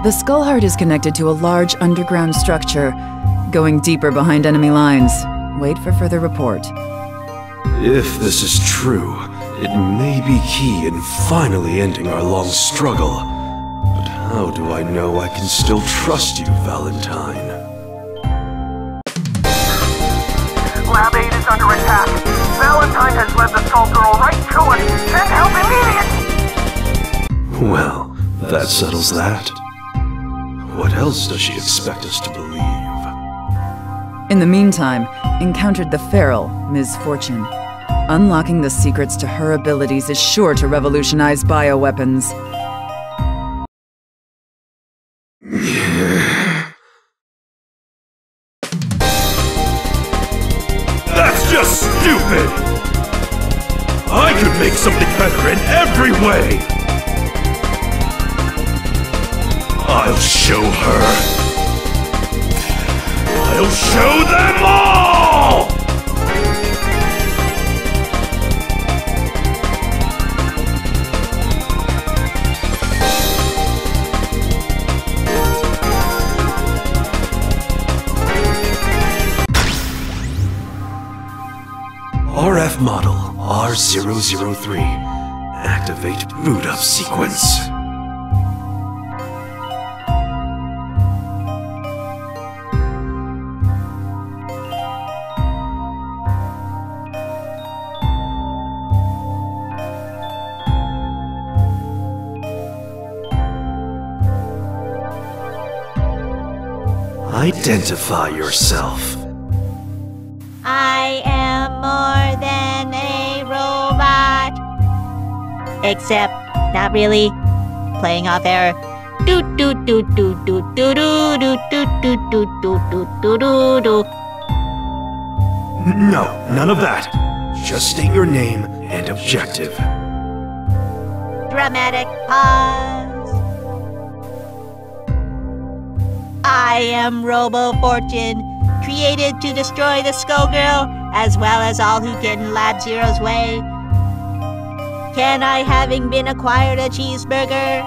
The Skull Heart is connected to a large underground structure, going deeper behind enemy lines. Wait for further report. If this is true, it may be key in finally ending our long struggle. But how do I know I can still trust you, Valentine? Lab 8 is under attack. Valentine has led the Skullgirl right to us. Send help immediately! Well, that settles that. What else does she expect us to believe? In the meantime, encountered the feral, Ms. Fortune. Unlocking the secrets to her abilities is sure to revolutionize bioweapons. That's just stupid! I could make something better in every way! I'll show her! I'll show them all! RF model R003. Activate boot up sequence. Identify yourself. I am more than a robot. Except, not really. Playing off air. Do do do do do do do do do do do do do do do. No, none of that. Just state your name and objective. Dramatic pause. I am Robo Fortune, created to destroy the Skullgirl, as well as all who get in Lab Zero's way. Can I, having been acquired a cheeseburger?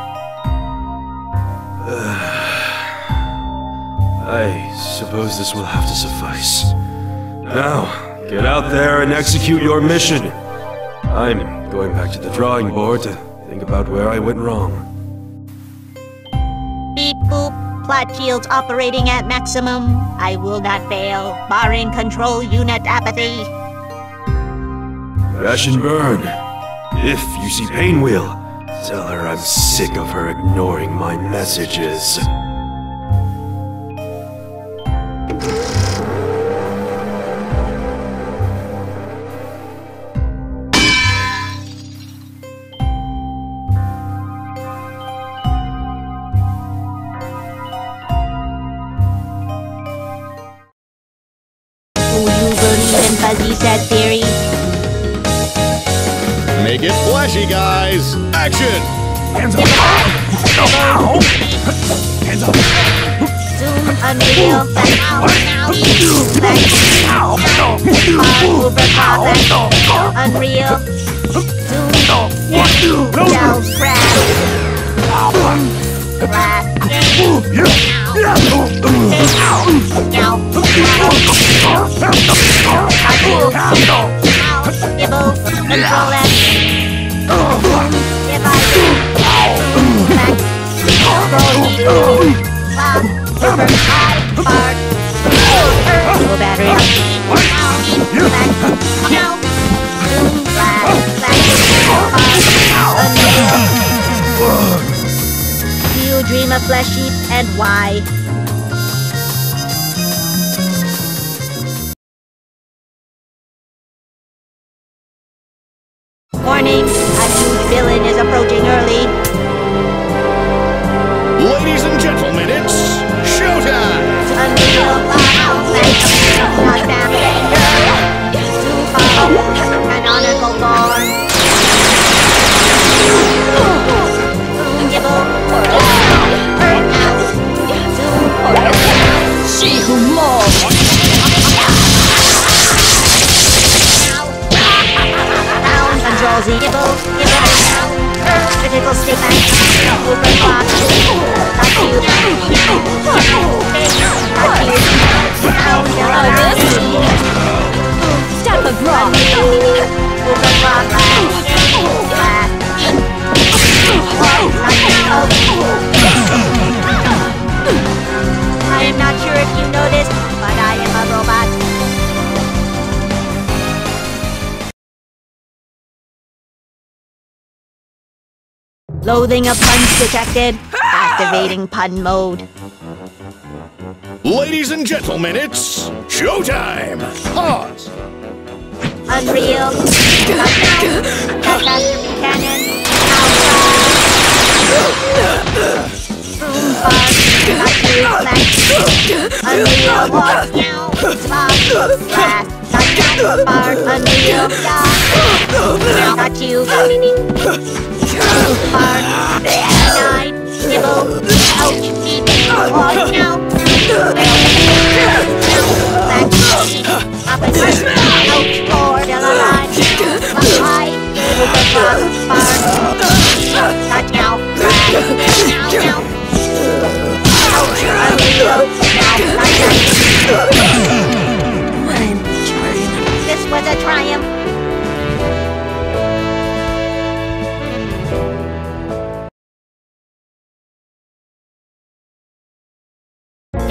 I suppose this will have to suffice. Now, get out there and execute your mission. I'm going back to the drawing board to think about where I went wrong. Beep boop. Plot shields operating at maximum. I will not fail, barring control unit apathy. Crash and burn. If you see Painwheel, tell her I'm sick of her ignoring my messages. Fuzzy set theory. Make it flashy, guys! Action! Hands up! Hands up! Zoom, unreal, back, unreal, zoom, down, crash, blast, Gibble, control F. If I back, over, high, bar, dual battery, back, now, zoom, blast, do you dream of flesh sheep and why? Warning, a huge villain is approaching early. Ladies and gentlemen, it's showtime! Unreal, knockdown, super, canonical form. Gibble, earth out, zoom, see who more. Control Z, gibble, Critical statement. Over block. Not you. Step of rock. Over block. I am not sure if you noticed, but I am a robot. Loathing of puns detected. Activating pun mode. Ladies and gentlemen, it's showtime! Pause! Unreal. Cannon. Boom bar. Unreal. Walk now. Spot. Blast. Bar. Unreal. Got you. Bar. 9. Nibble. Ouch. Eat. Walk now. Up and ouch. 4. Still alive. High. Bar. Got now. Now. Ouch. Unreal. This was a triumph.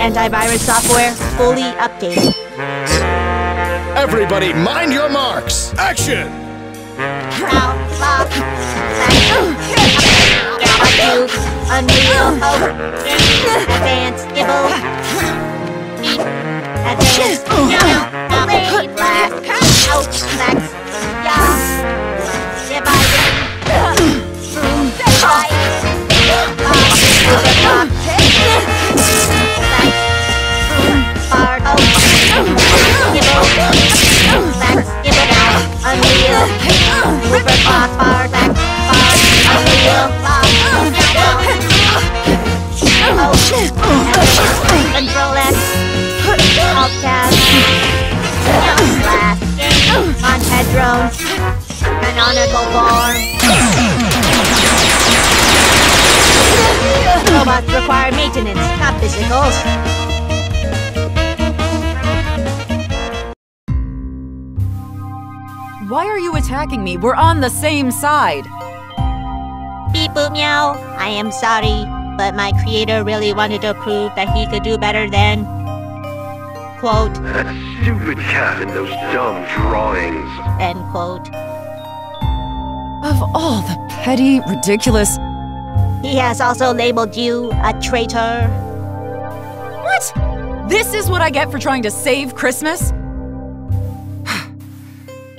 Antivirus software fully updated. Everybody, mind your marks! Action! Now, lock, Unreal, Advanced, Nibble, Advanced, Blade, Blast, Ouch, Flex, Yaw, Divided, Overclock, Bar, Nibble, Flex, Nibble now, Unreal, Overclock, Bar, Flex, Bar, Unreal, Lock, Control X, Alt Tab, Blast, Launch Head Drones, Canonical Form. Robots require maintenance, not physicals. Why are you attacking me? We're on the same side. Beep boop meow. I am sorry, but my creator really wanted to prove that he could do better than... Quote. That stupid cat and those dumb drawings. End quote. Of all the petty, ridiculous... He has also labeled you a traitor. What? This is what I get for trying to save Christmas?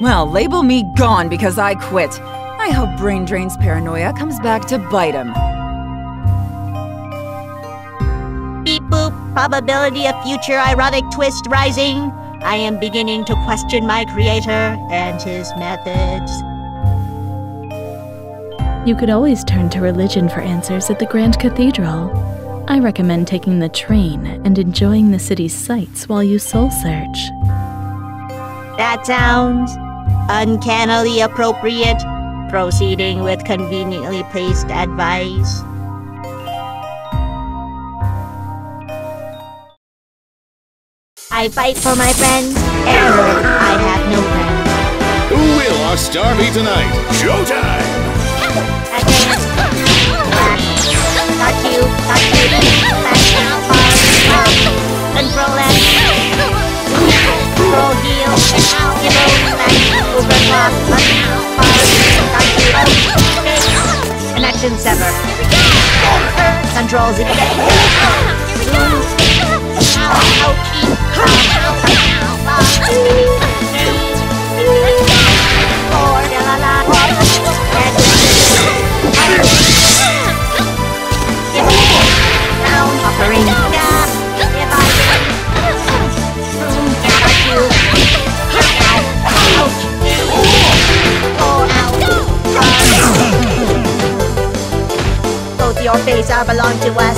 Well, label me gone because I quit. I hope Brain Drain's paranoia comes back to bite him. Beep boop. Probability of future ironic twist rising. I am beginning to question my creator and his methods. You could always turn to religion for answers at the Grand Cathedral. I recommend taking the train and enjoying the city's sights while you soul search. That sounds uncannily appropriate. Proceeding with conveniently placed advice. I fight for my friends. Error. I have no friends. Who will our star be tonight? Showtime! Advance. Got you. Got you. Control X. Control heal. Nibble. Overclock. Connection sever. Control Z. Both your face are belong to us.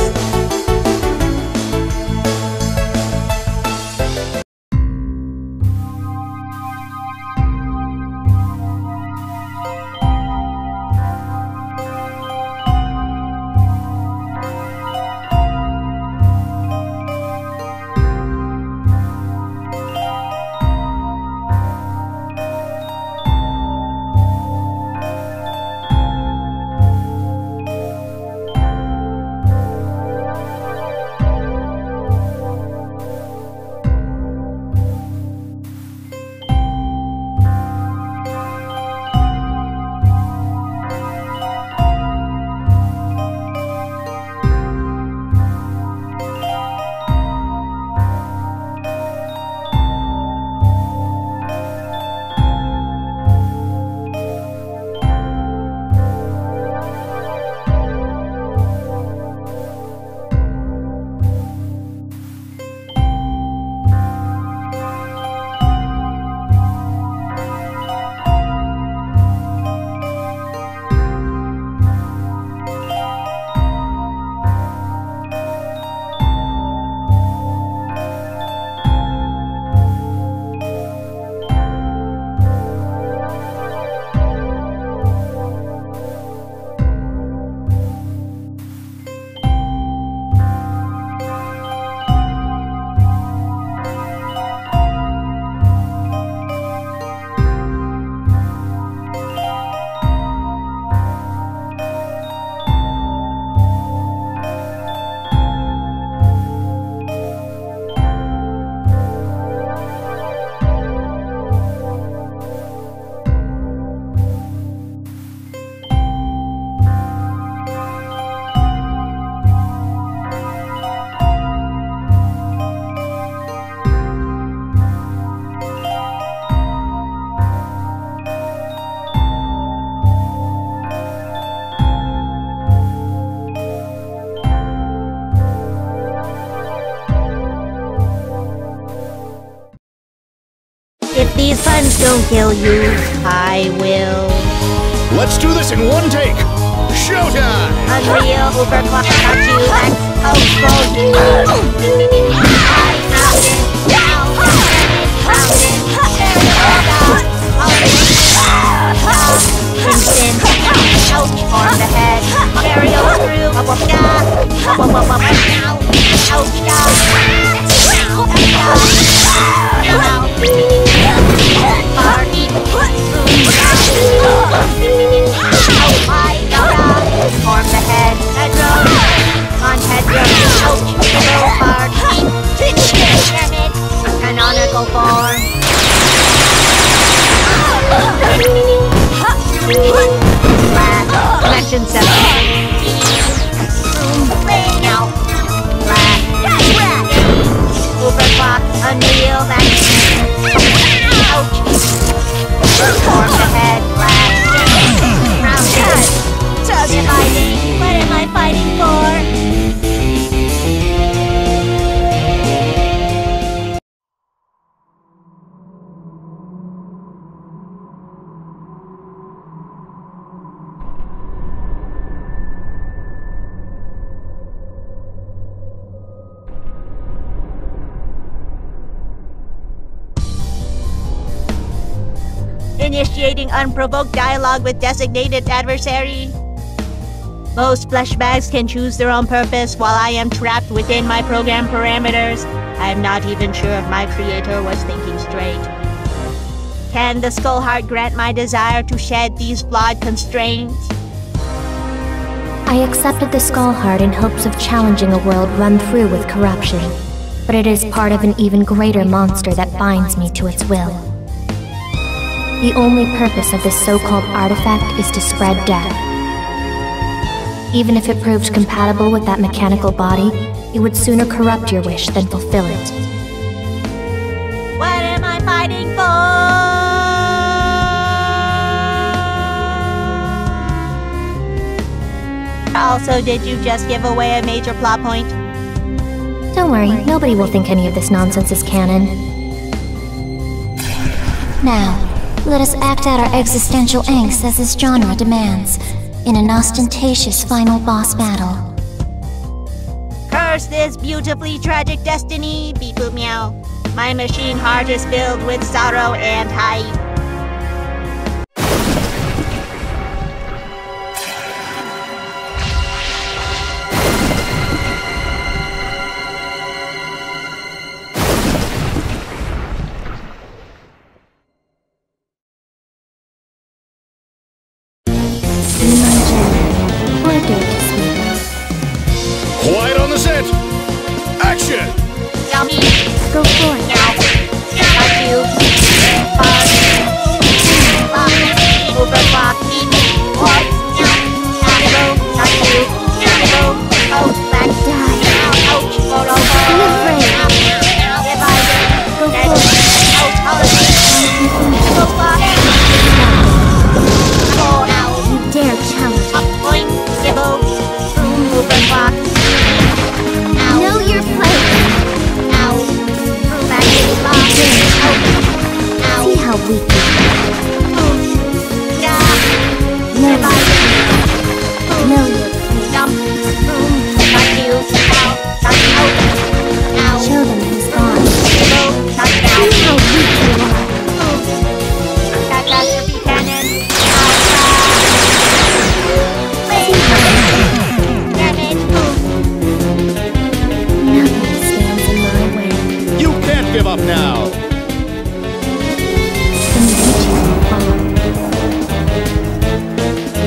don't kill you. I will. Let's do this in one take. Showtime! Unreal, overclock, got you, let's outgrow you. I found it, now, Instant, ouch, on the head, aerial through, ouch, form the head, headroom, on headroom, ouch, middle part, pyramid, canonical form. Connection 7. Now, overclock, unreal, that's ouch. Form the head, rounded. Fighting. What am I fighting for? Initiating unprovoked dialogue with designated adversary. Most flesh bags can choose their own purpose, while I am trapped within my program parameters. I am not even sure if my creator was thinking straight. Can the Skull Heart grant my desire to shed these flawed constraints? I accepted the Skull Heart in hopes of challenging a world run through with corruption, but it is part of an even greater monster that binds me to its will. The only purpose of this so-called artifact is to spread death. Even if it proved compatible with that mechanical body, it would sooner corrupt your wish than fulfill it. What am I fighting for? Also, did you just give away a major plot point? Don't worry, nobody will think any of this nonsense is canon. Now, let us act out our existential angst as this genre demands, in an ostentatious final boss battle. Curse this beautifully tragic destiny, beep boop meow. My machine heart is filled with sorrow and hype. Quiet on the set! Action! Yummy! Go for it. Now! Got you! Overclock! What? Go! Got you! Go! Oh, back! Die. Ouch! Photo! Be afraid. Divided! Go for it. Ouch! Overclock! Oh, now! You dare challenge me. Boing! Gibble! Overclock! Know your place. Ow! Back in the box! Ow! See how weak you are. Yeah! Know If I know your jump! Got you! Ow! Got you! Ow! Show them who's gone. Gibble! Got you! See how weak you are. Catastrophe cannon! Nothing stands in my way. You can't give up now!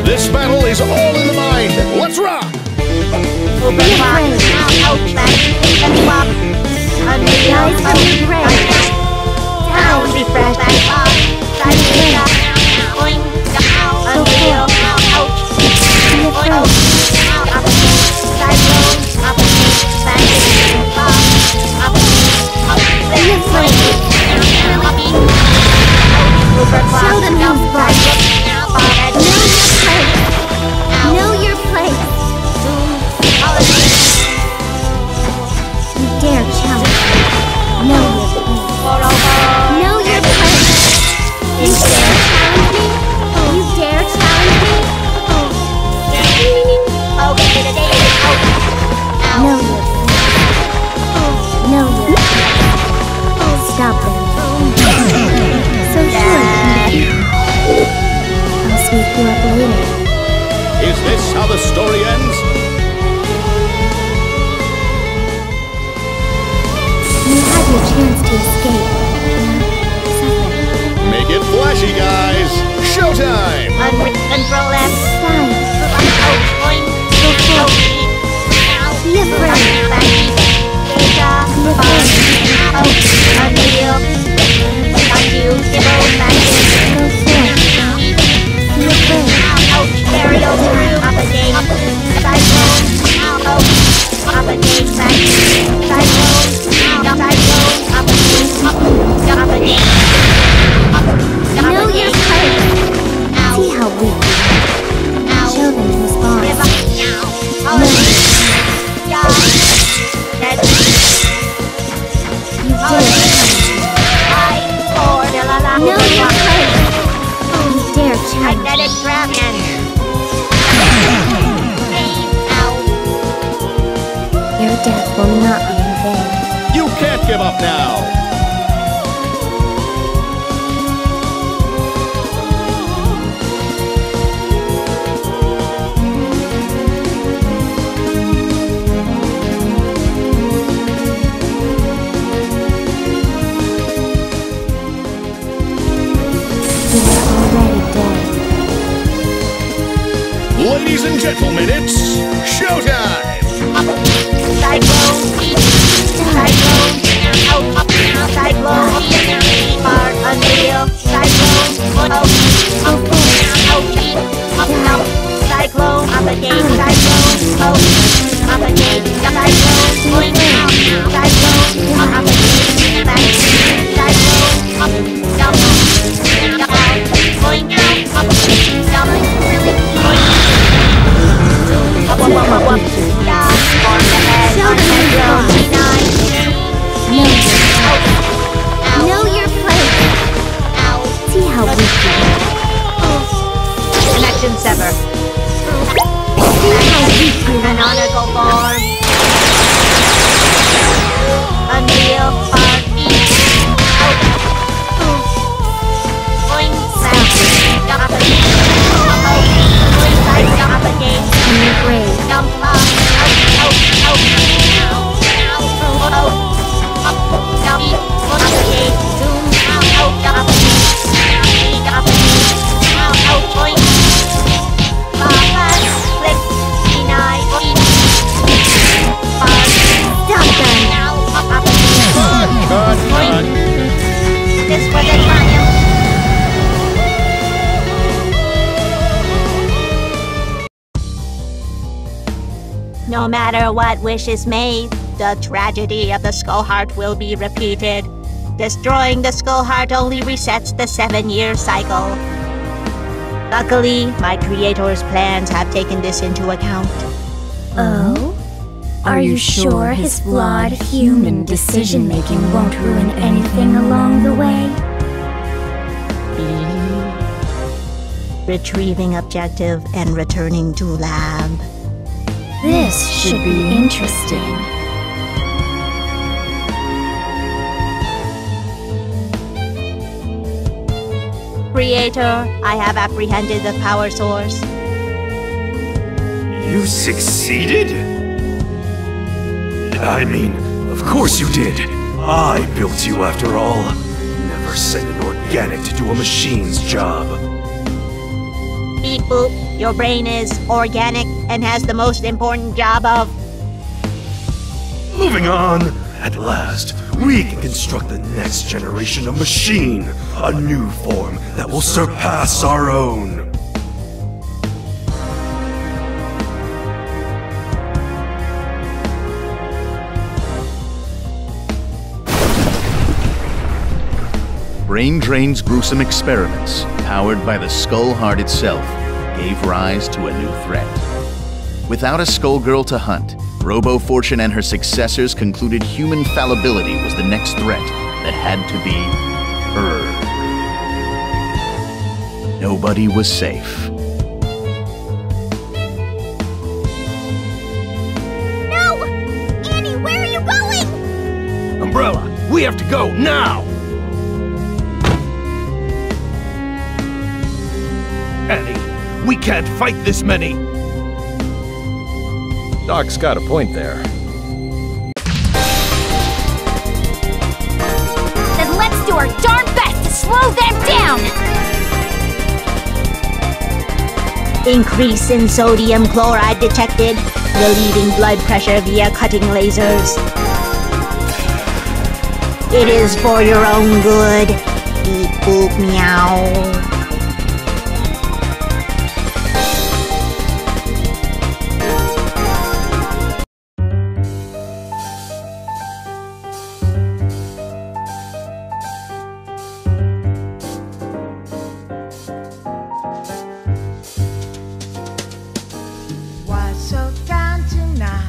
This battle is all in the mind! Let's rock! Overclock! Ouch! Back! Let's walk! Unreal! Rise from the grave. Down! Refresh! Back off! Side shot! Boing! Unreal! Ouch! Boing! Up! Side roll! Up! Back! Off! Up! Up! Be afraid. Overclock! Show them who's boss. Forehead! Know your place. You dare challenge me. Know your place. Know your place. this how the story ends? You had your chance to escape. Make it flashy, guys! Showtime! Control F. Be afraid. Know your place. See how weak you are. Show them who's boss. Know your place. You dare challenge. Magnetic Dragon. Your death will not be in vain. You can't give up now! You are already dead. Ladies and gentlemen, it's showtime! Know your place. See how weak you are. Connection sever. See how weak you are. Canonical form. Unreal Spark. Point back. In your grave. This was a triumph. No matter what wish is made, the tragedy of the Skull Heart will be repeated. Destroying the Skull Heart only resets the 7-year cycle. Luckily, my creator's plans have taken this into account. Oh? Are you sure his flawed human decision-making won't ruin anything along the way? Retrieving objective and returning to lab. This should be interesting. Creator, I have apprehended the power source. You succeeded? I mean, of course you did. I built you after all. Never sent an organic to do a machine's job. Beep boop, your brain is organic and has the most important job of... Moving on. At last, we can construct the next generation of machine. A new form that will surpass our own. Brain Drain's gruesome experiments, powered by the Skull Heart itself, gave rise to a new threat. Without a Skullgirl to hunt, Robo-Fortune and her successors concluded human fallibility was the next threat that had to be her. Nobody was safe. No! Annie, where are you going? Umbrella, we have to go now! Annie, we can't fight this many. Doc's got a point there. Then let's do our darn best to slow them down! Increase in sodium chloride detected, relieving blood pressure via cutting lasers. It is for your own good. Beep boop meow. Why so down tonight?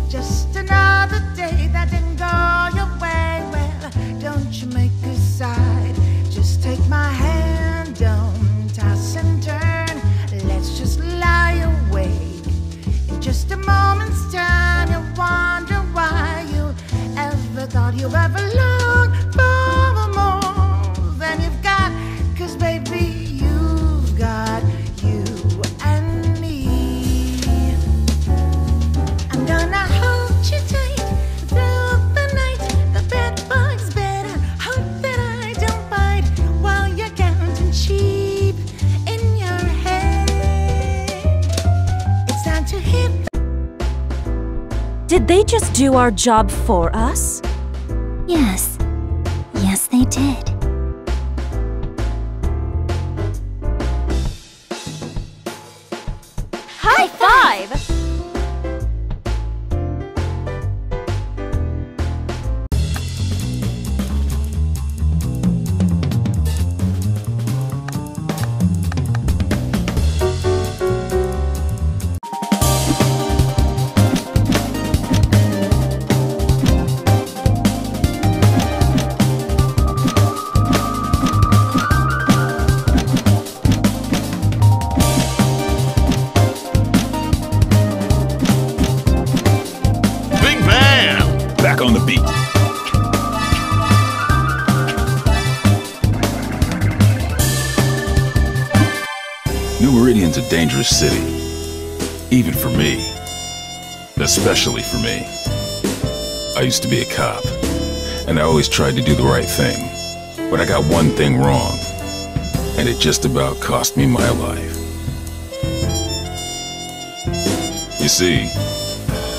Just another day that didn't go your way. Well, don't you make a side. Just take my hand, don't toss and turn. Let's just lie awake. In just a moment's time, you'll wonder why you ever thought you ever longed for more than you've got. 'Cause baby, you've got you and me. I'm gonna hold you tight through the night. The bed bug's better. Hope that I don't bite while you're counting sheep in your head. It's time to hit. Did they just do our job for us? Yes. Yes, they did. High five! Big Bam! Back on the beat. New Meridian's a dangerous city. Even for me. Especially for me. I used to be a cop, and I always tried to do the right thing. But I got one thing wrong, and it just about cost me my life. You see,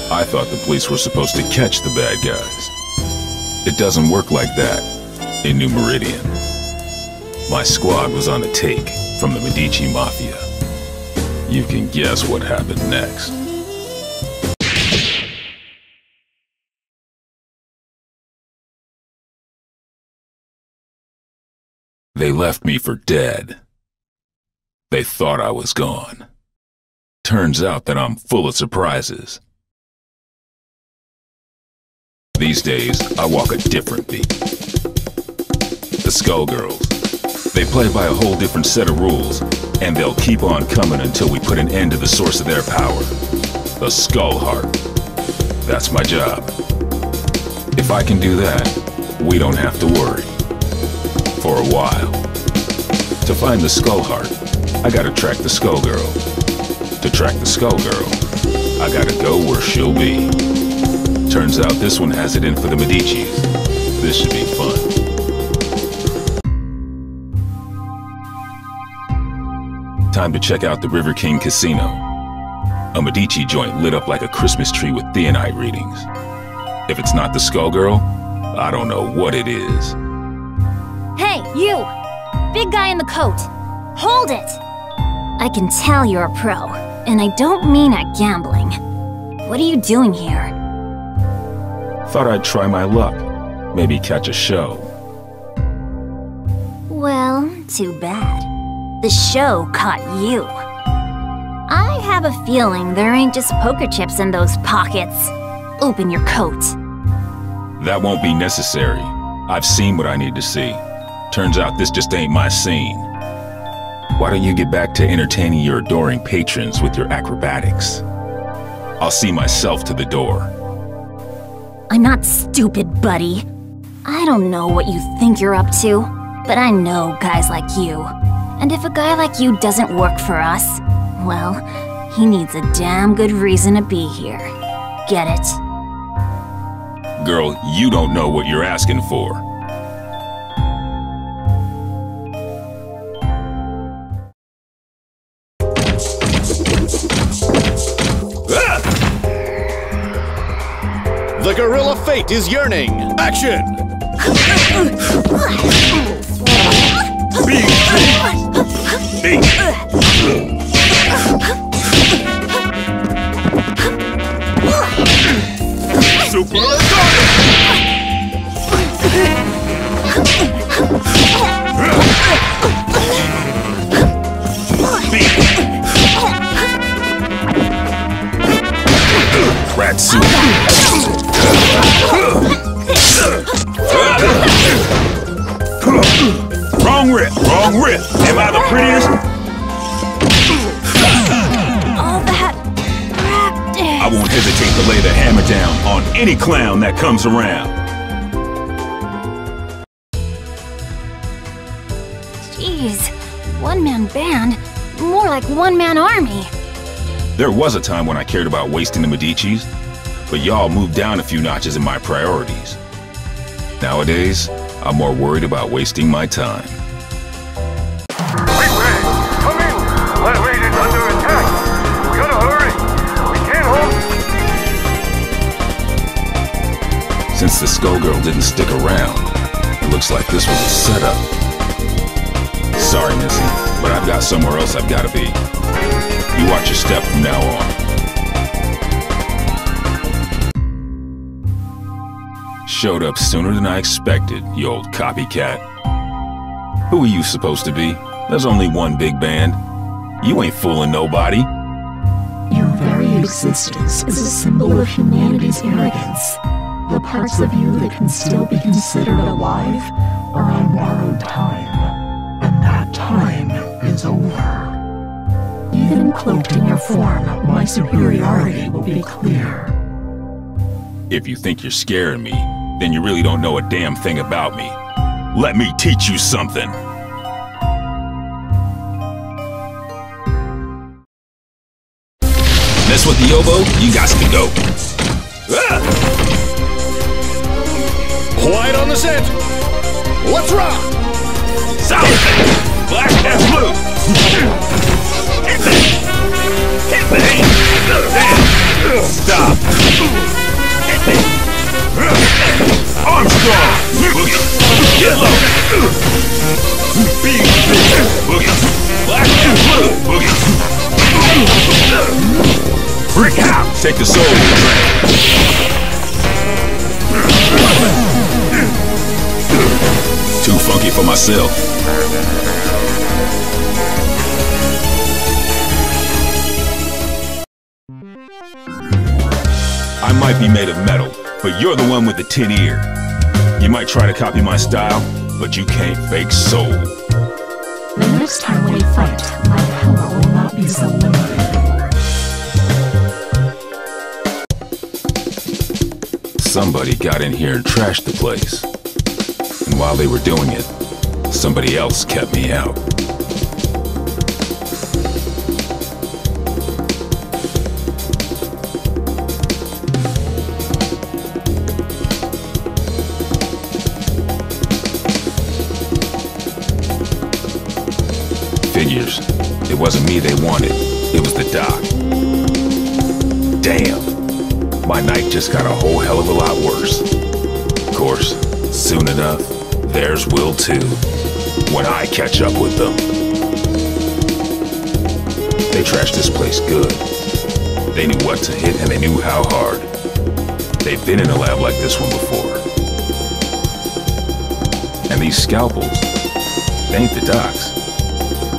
I thought the police were supposed to catch the bad guys. It doesn't work like that in New Meridian. My squad was on a take from the Medici Mafia. You can guess what happened next. They left me for dead. They thought I was gone. Turns out that I'm full of surprises. These days, I walk a different beat. The Skullgirls. They play by a whole different set of rules, and they'll keep on coming until we put an end to the source of their power. The Skull Heart. That's my job. If I can do that, we don't have to worry. For a while. To find the Skull Heart, I gotta track the Skullgirl. To track the Skullgirl, I gotta go where she'll be. Turns out this one has it in for the Medicis. This should be fun. Time to check out the River King Casino. A Medici joint lit up like a Christmas tree with theonite readings. If it's not the Skullgirl, I don't know what it is. Hey, you! Big guy in the coat! Hold it! I can tell you're a pro, and I don't mean at gambling. What are you doing here? Thought I'd try my luck. Maybe catch a show. Well, too bad. The show caught you. I have a feeling there ain't just poker chips in those pockets. Open your coat. That won't be necessary. I've seen what I need to see. Turns out this just ain't my scene. Why don't you get back to entertaining your adoring patrons with your acrobatics? I'll see myself to the door. I'm not stupid, buddy. I don't know what you think you're up to, but I know guys like you. And if a guy like you doesn't work for us, well, He needs a damn good reason to be here. Get it? Girl, you don't know what you're asking for. The gorilla fate is yearning. Action! Super Rat suit. Wrong rip, wrong rip. Am I the prettiest? All that practice. I won't hesitate to lay the hammer down on any clown that comes around. Jeez, one-man band? More like one-man army. There was a time when I cared about wasting the Medicis, but y'all moved down a few notches in my priorities. Nowadays, I'm more worried about wasting my time. Wait, come in! That raid is under attack! We gotta hurry! We can't hold... Since the Skullgirl didn't stick around, it looks like this was a setup. Sorry, Missy, but I've got somewhere else I've gotta be. You watch your step from now on. Showed up sooner than I expected, you old copycat. Who are you supposed to be? There's only one big band. You ain't fooling nobody. Your very existence is a symbol of humanity's arrogance. The parts of you that can still be considered alive are on borrowed time. And that time is over. Even cloaked in your form, my superiority will be clear. If you think you're scaring me, then you really don't know a damn thing about me. Let me teach you something. Mess with the oboe, you got to go. Ah! Quiet on the set. Let's rock. Solid. Black and blue. Hit me! Hit me! Damn! Stop! Hit me! Armstrong! Boogie! Get low! Big boogie! Black and blue! Boogie! Brick out! Take the soul train! Too funky for myself. I might be made of metal, but you're the one with the tin ear. You might try to copy my style, but you can't fake soul. The next time we fight, my power will not be so limited. Somebody got in here and trashed the place. And while they were doing it, somebody else kept me out. Figures. It wasn't me they wanted. It was the doc. Damn. My night just got a whole hell of a lot worse. Of course, soon enough, theirs will too, when I catch up with them. They trashed this place good. They knew what to hit and they knew how hard. They've been in a lab like this one before. And these scalpels, they ain't the docs.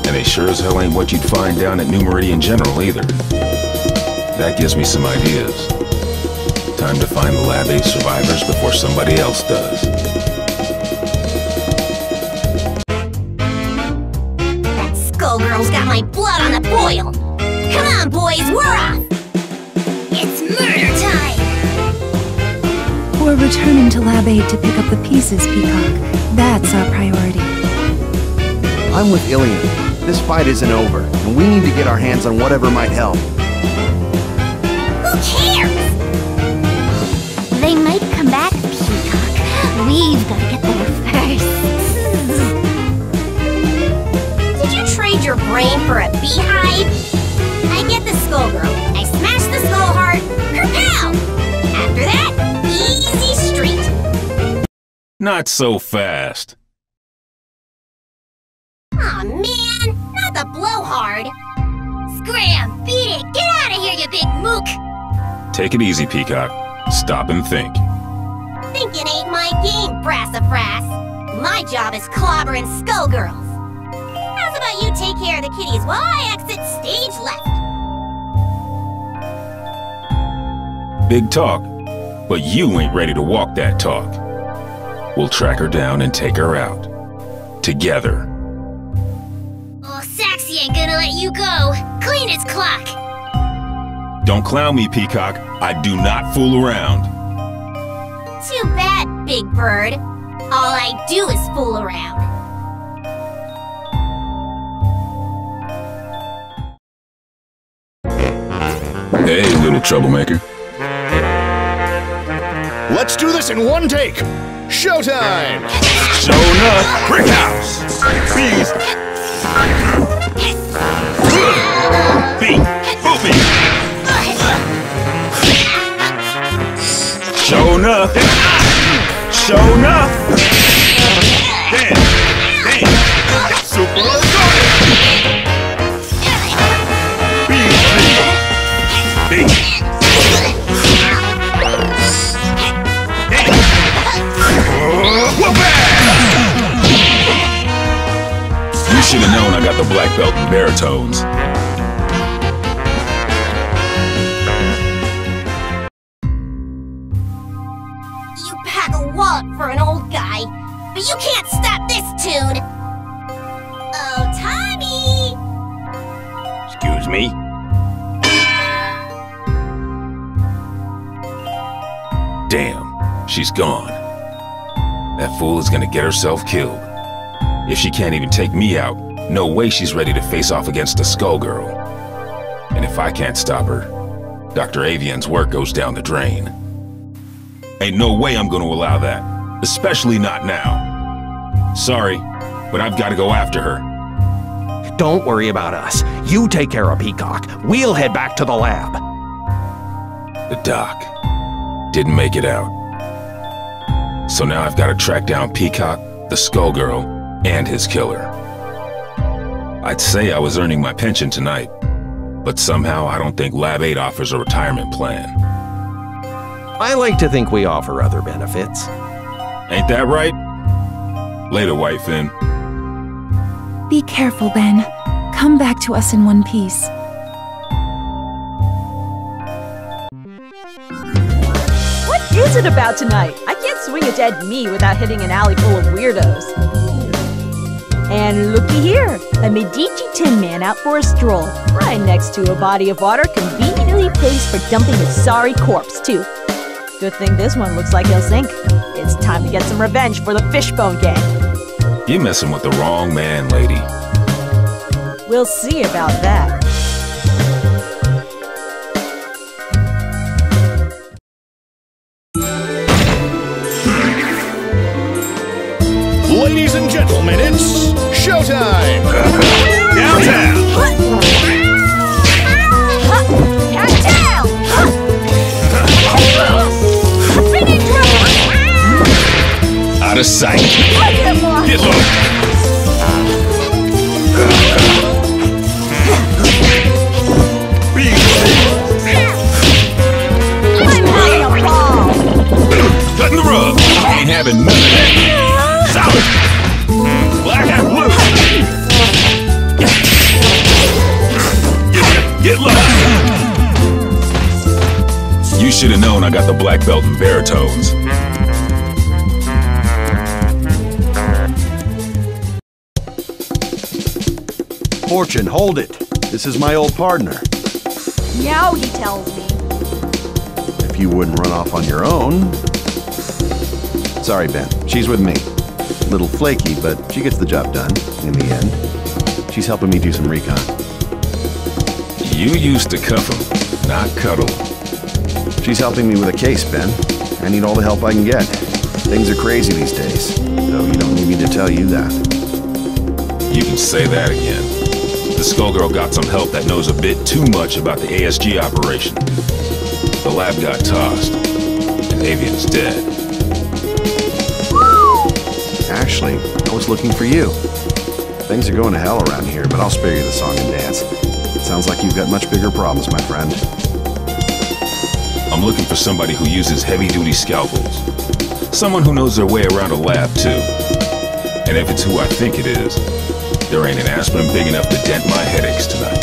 And they sure as hell ain't what you'd find down at New Meridian General either. That gives me some ideas. Time to find the Lab 8 survivors before somebody else does. That Skullgirl's got my blood on the boil! Come on, boys, we're off! It's murder time! We're returning to Lab 8 to pick up the pieces, Peacock. That's our priority. I'm with Ilian. This fight isn't over, and we need to get our hands on whatever might help. cares? They might come back, Peacock. We've got to get there first. Did you trade your brain for a beehive? I get the Skullgirl. I smash the skull heart. Kerpow! After that, easy street. Not so fast. Aw, man! Not the blowhard! Scram! Beat it! Get out of here, you big mook! Take it easy, Peacock. Stop and think. Thinking ain't my game, Brassafrass. My job is clobbering Skullgirls. How's about you take care of the kitties while I exit stage left? Big talk, but you ain't ready to walk that talk. We'll track her down and take her out. Together. Oh, Saxy ain't gonna let you go. Clean his clock. Don't clown me, Peacock. I do not fool around. Too bad, Big Bird. All I do is fool around. Hey, little troublemaker. Let's do this in one take! Showtime! Show enough! Brick house! Bees! Beat! Boopy! Show enough! Show enough! Damn! Damn! Super Sonic! Beat! You should have known I got the black belt in baritones. You pack a wallop for an old guy, but you can't stop this tune. Oh, Tommy! Excuse me? Damn, she's gone. That fool is gonna get herself killed. If she can't even take me out, no way she's ready to face off against a Skullgirl. And if I can't stop her, Dr. Avian's work goes down the drain. Ain't no way I'm gonna allow that, especially not now. Sorry, but I've gotta go after her. Don't worry about us. You take care of Peacock. We'll head back to the lab. The doc didn't make it out. So now I've gotta track down Peacock, the Skullgirl, and his killer. I'd say I was earning my pension tonight, but somehow I don't think Lab 8 offers a retirement plan. I like to think we offer other benefits. Ain't that right? Later, Whitefin. Be careful, Ben. Come back to us in one piece. What is it about tonight? I can't swing a dead me without hitting an alley full of weirdos. And looky here, a Medici Tin Man out for a stroll, right next to a body of water conveniently placed for dumping a sorry corpse, too. Good thing this one looks like he'll sink. It's time to get some revenge for the Fishbone Gang. You're messing with the wrong man, lady. We'll see about that. Ladies and gentlemen, it's showtime! Downtown! Out of sight! Get low! I'm having a ball! Cutting the rug! Ain't having none of that! Solid! Black and blue! Get low! You should have known I got the black belt in baritones. Fortune, hold it. This is my old partner. Meow, he tells me. If you wouldn't run off on your own... Sorry, Ben. She's with me. Little flaky, but she gets the job done, in the end. She's helping me do some recon. You used to cuff him, not cuddle. She's helping me with a case, Ben. I need all the help I can get. Things are crazy these days, though you don't need me to tell you that. You can say that again. The Skullgirl got some help that knows a bit too much about the ASG operation. The lab got tossed, and Avian's dead. Actually, I was looking for you. Things are going to hell around here, but I'll spare you the song and dance. It sounds like you've got much bigger problems, my friend. I'm looking for somebody who uses heavy-duty scalpels. Someone who knows their way around a lab, too. And if it's who I think it is, there ain't an aspirin big enough to dent my headaches tonight.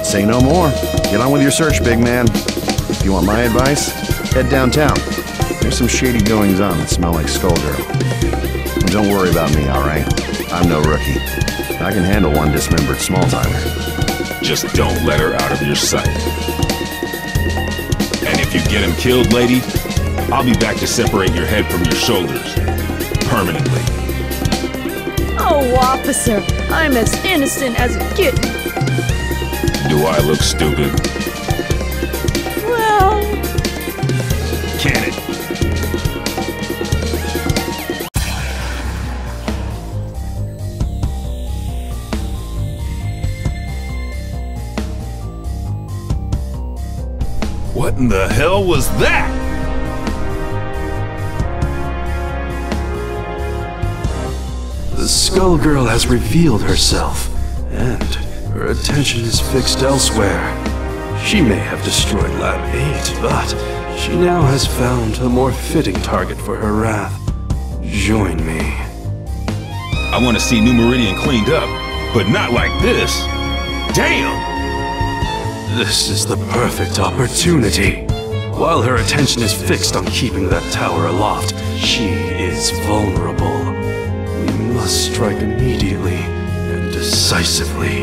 Say no more. Get on with your search, big man. If you want my advice, head downtown. There's some shady goings-on that smell like Skullgirl. And don't worry about me, alright? I'm no rookie. I can handle one dismembered small-timer. Just don't let her out of your sight. And if you get him killed, lady, I'll be back to separate your head from your shoulders. Permanently. Oh, officer, I'm as innocent as a kitten. Do I look stupid? Well... Can it? What in the hell was that? The Skullgirl has revealed herself, and her attention is fixed elsewhere. She may have destroyed Lab 8, but she now has found a more fitting target for her wrath. Join me. I want to see New Meridian cleaned up, but not like this. Damn! This is the perfect opportunity. While her attention is fixed on keeping that tower aloft, she is vulnerable. We must strike immediately and decisively.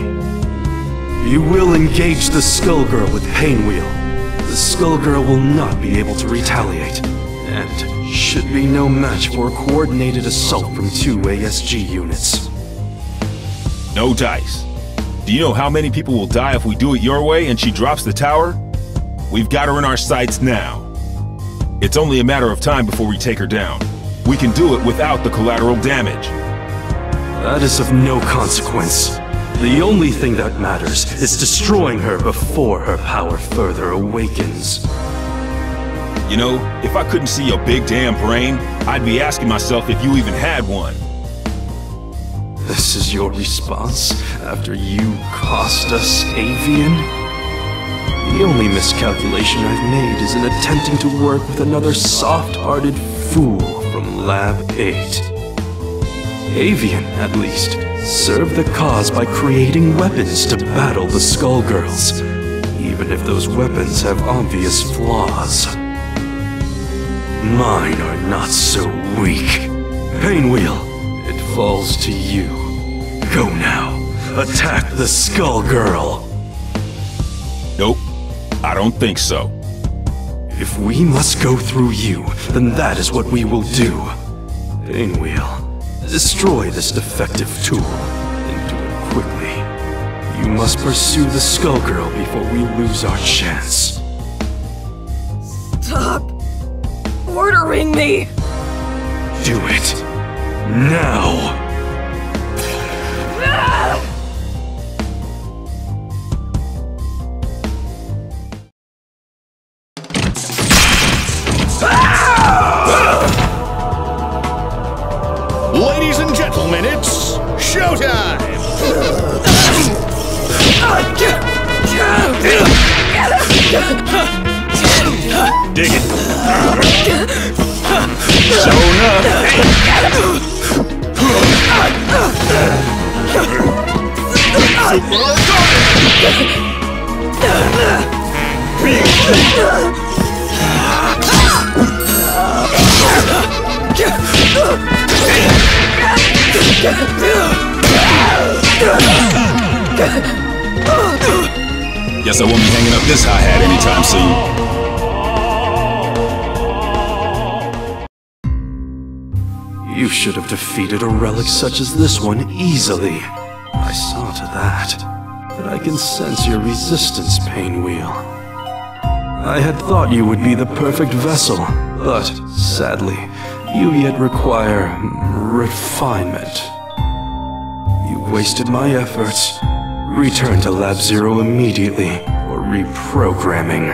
You will engage the Skullgirl with Painwheel. The Skullgirl will not be able to retaliate, and should be no match for a coordinated assault from 2 ASG units. No dice. Do you know how many people will die if we do it your way and she drops the tower? We've got her in our sights now. It's only a matter of time before we take her down. We can do it without the collateral damage. That is of no consequence. The only thing that matters is destroying her before her power further awakens. You know, if I couldn't see your big damn brain, I'd be asking myself if you even had one. This is your response after you cost us Avian? The only miscalculation I've made is in attempting to work with another soft-hearted fool from Lab 8. Avian, at least, served the cause by creating weapons to battle the Skullgirls, even if those weapons have obvious flaws. Mine are not so weak. Painwheel, it falls to you. Go now. Attack the Skullgirl. Nope, I don't think so. If we must go through you, then that is what we will do. Painwheel, destroy this defective tool, and do it quickly. You must pursue the Skullgirl before we lose our chance. Stop ordering me! Do it. Now! Ladies and gentlemen, it's showtime! Dig it! So enough! Guess I won't be hanging up this hi-hat anytime soon. You should have defeated a relic such as this one easily. I saw to that. But I can sense your resistance, Painwheel. I had thought you would be the perfect vessel, but sadly, you yet require refinement. You wasted my efforts. Return to Lab Zero immediately for reprogramming.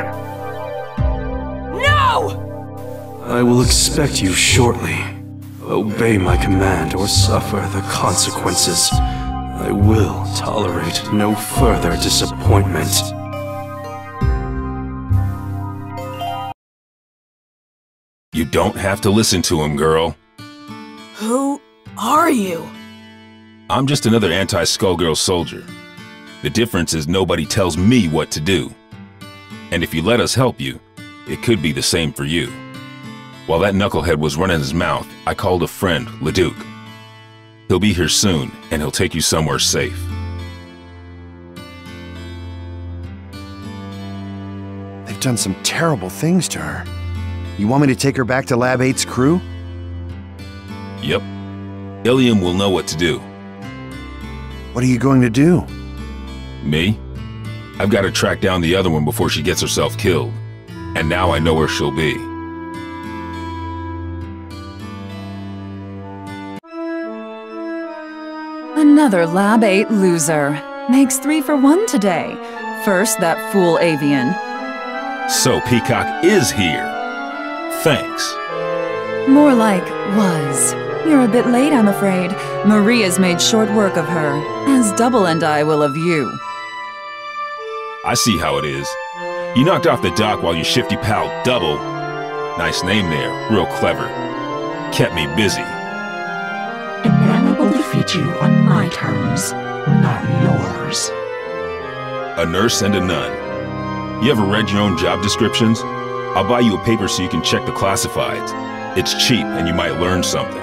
No! I will expect you shortly. Obey my command or suffer the consequences. I will tolerate no further disappointment. You don't have to listen to him, girl. Who are you? I'm just another anti-Skullgirl soldier. The difference is nobody tells me what to do. And if you let us help you, it could be the same for you. While that knucklehead was running his mouth, I called a friend, Leduc. He'll be here soon, and he'll take you somewhere safe. They've done some terrible things to her. You want me to take her back to Lab 8's crew? Yep. Ilium will know what to do. What are you going to do? Me? I've got to track down the other one before she gets herself killed. And now I know where she'll be. Another Lab 8 loser. Makes 3 for 1 today. First, that fool avian. So Peacock is here. Thanks. More like was. You're a bit late, I'm afraid. Maria's made short work of her, as Double and I will of you. I see how it is. You knocked off the dock while your shifty pal Double, nice name there, real clever, kept me busy. And now I will defeat you on my terms, not yours. A nurse and a nun. You ever read your own job descriptions? I'll buy you a paper so you can check the classifieds. It's cheap and you might learn something.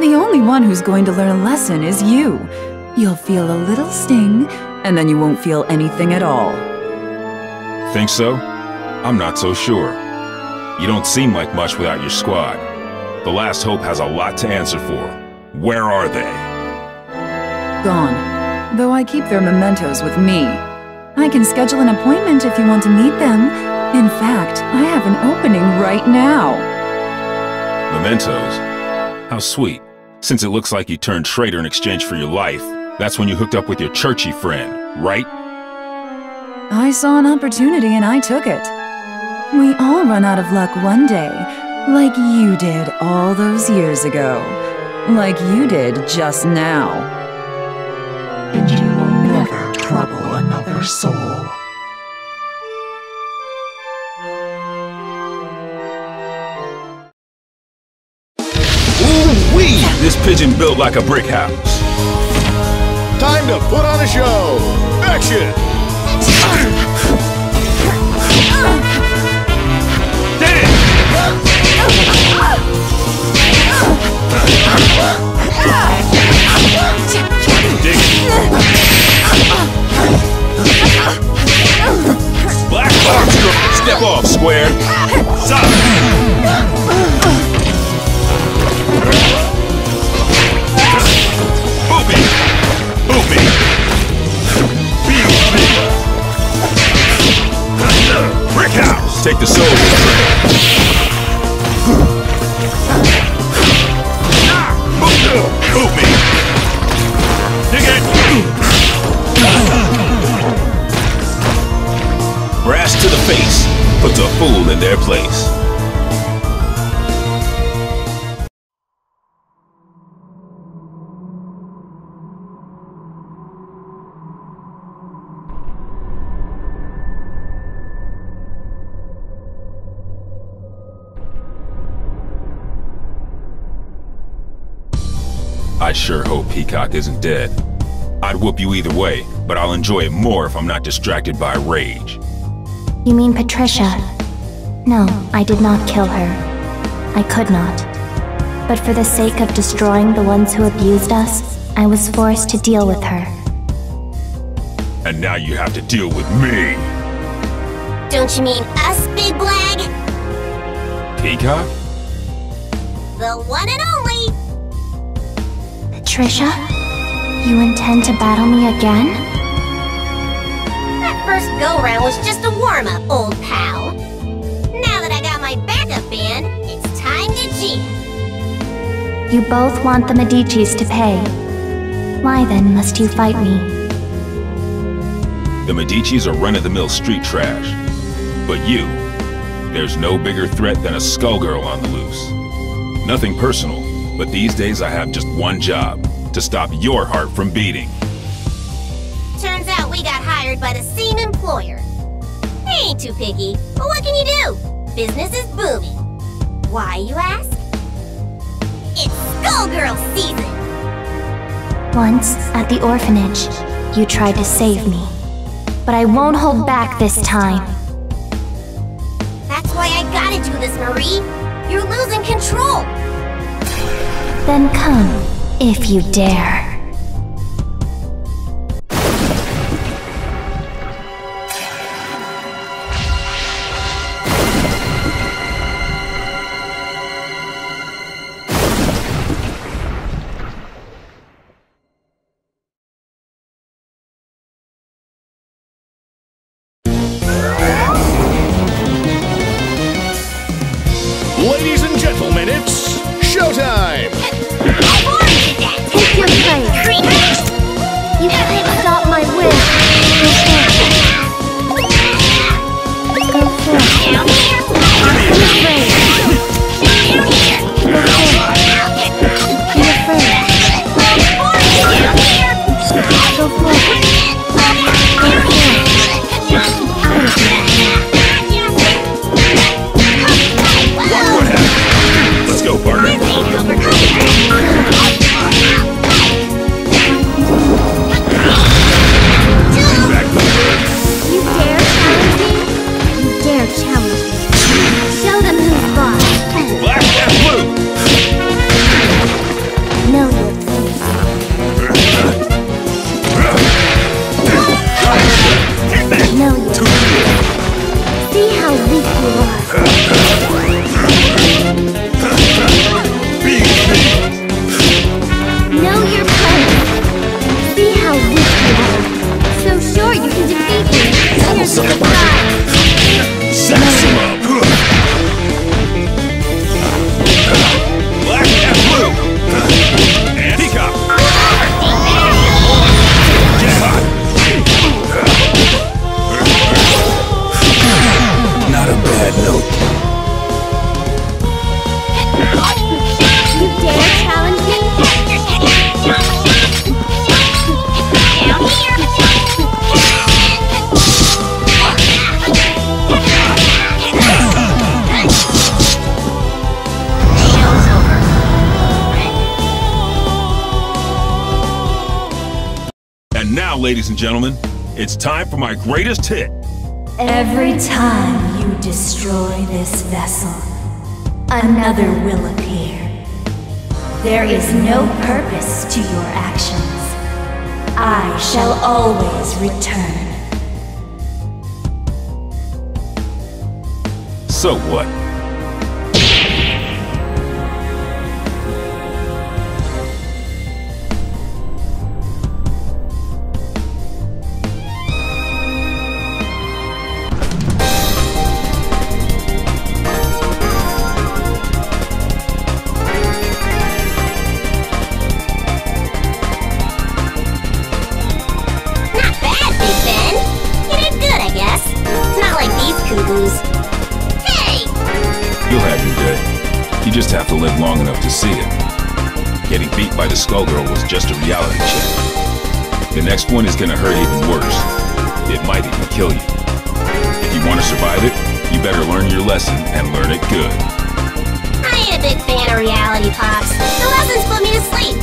The only one who's going to learn a lesson is you. You'll feel a little sting, and then you won't feel anything at all. Think so? I'm not so sure. You don't seem like much without your squad. The Last Hope has a lot to answer for. Where are they? Gone. Though I keep their mementos with me. I can schedule an appointment if you want to meet them. In fact, I have an opening right now. Mementos? How sweet. Since it looks like you turned traitor in exchange for your life, that's when you hooked up with your churchy friend, right? I saw an opportunity and I took it. We all run out of luck one day, like you did all those years ago. Like you did just now. And you will never trouble another soul. Ooh-wee! This pigeon built like a brick house. Time to put on a show! Action! Dig it! Black box! Step off, square! Boopy! Boopy! Brick house! Take the soul Boop me! Dig it! Brass to the face puts a fool in their place. I sure hope Peacock isn't dead. I'd whoop you either way, but I'll enjoy it more if I'm not distracted by rage. You mean Patricia? No, I did not kill her. I could not. But for the sake of destroying the ones who abused us, I was forced to deal with her. And now you have to deal with me! Don't you mean us, Big Blag? Peacock? The one and only! Patricia? You intend to battle me again? That first go-round was just a warm karma, old pal. Now that I got my backup band, it's time to jam. You both want the Medicis to pay. Why then must you fight me? The Medicis are run-of-the-mill street trash. But you, there's no bigger threat than a Skullgirl on the loose. Nothing personal, but these days I have just one job, to stop your heart from beating. Turns out we got hired by the same employer. They ain't too picky, but what can you do? Business is booming. Why, you ask? It's Skullgirls season! Once, at the orphanage, you tried to save me. But I won't hold back this time. That's why I gotta do this, Marie. You're losing control. Then come, if you dare. Ladies and gentlemen, it's showtime! Take your place. You can't stop my will. Go forth. Be afraid. Be afraid. Go forth. Let's go, partner. You dare challenge me? Show them who's boss. Black and blue! Know your place. Know your place. See how weak you are. Know your place. See how weak you are. So sure you can defeat me. Here's your prize. Sass him up! Black and blue! And peacock! Get hot! Not a bad note. You dare challenge me? And now, ladies and gentlemen, it's time for my greatest hit. Every time you destroy this vessel, another will appear. There is no purpose to your actions. I shall always return. So what? You'll have your day. You just have to live long enough to see it. Getting beat by the Skullgirl was just a reality check. The next one is gonna hurt even worse. It might even kill you. If you want to survive it, you better learn your lesson and learn it good. I ain't a big fan of reality pops. The lessons put me to sleep.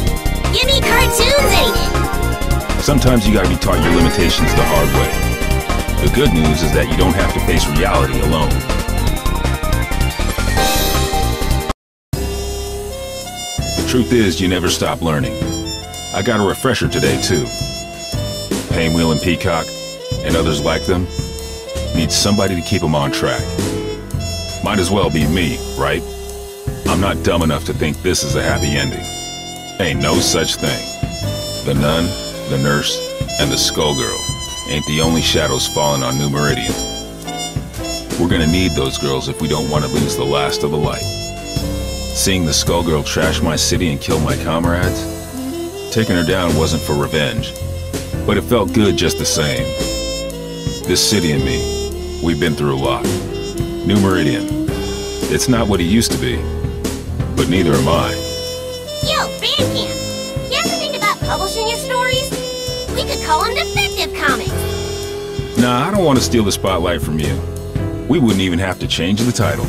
Give me cartoons any day. Sometimes you gotta be taught your limitations the hard way. The good news is that you don't have to face reality alone. The truth is, you never stop learning. I got a refresher today, too. Painwheel and Peacock, and others like them, need somebody to keep them on track. Might as well be me, right? I'm not dumb enough to think this is a happy ending. Ain't no such thing. The nun, the nurse, and the Skullgirl ain't the only shadows falling on New Meridian. We're gonna need those girls if we don't want to lose the last of the light. Seeing the Skullgirl trash my city and kill my comrades? Taking her down wasn't for revenge, but it felt good just the same. This city and me, we've been through a lot. New Meridian, it's not what it used to be, but neither am I. Yo, Bandcamp, you ever think about publishing your stories? We could call them Defective Comics. Nah, I don't want to steal the spotlight from you. We wouldn't even have to change the title.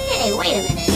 Hey, wait a minute.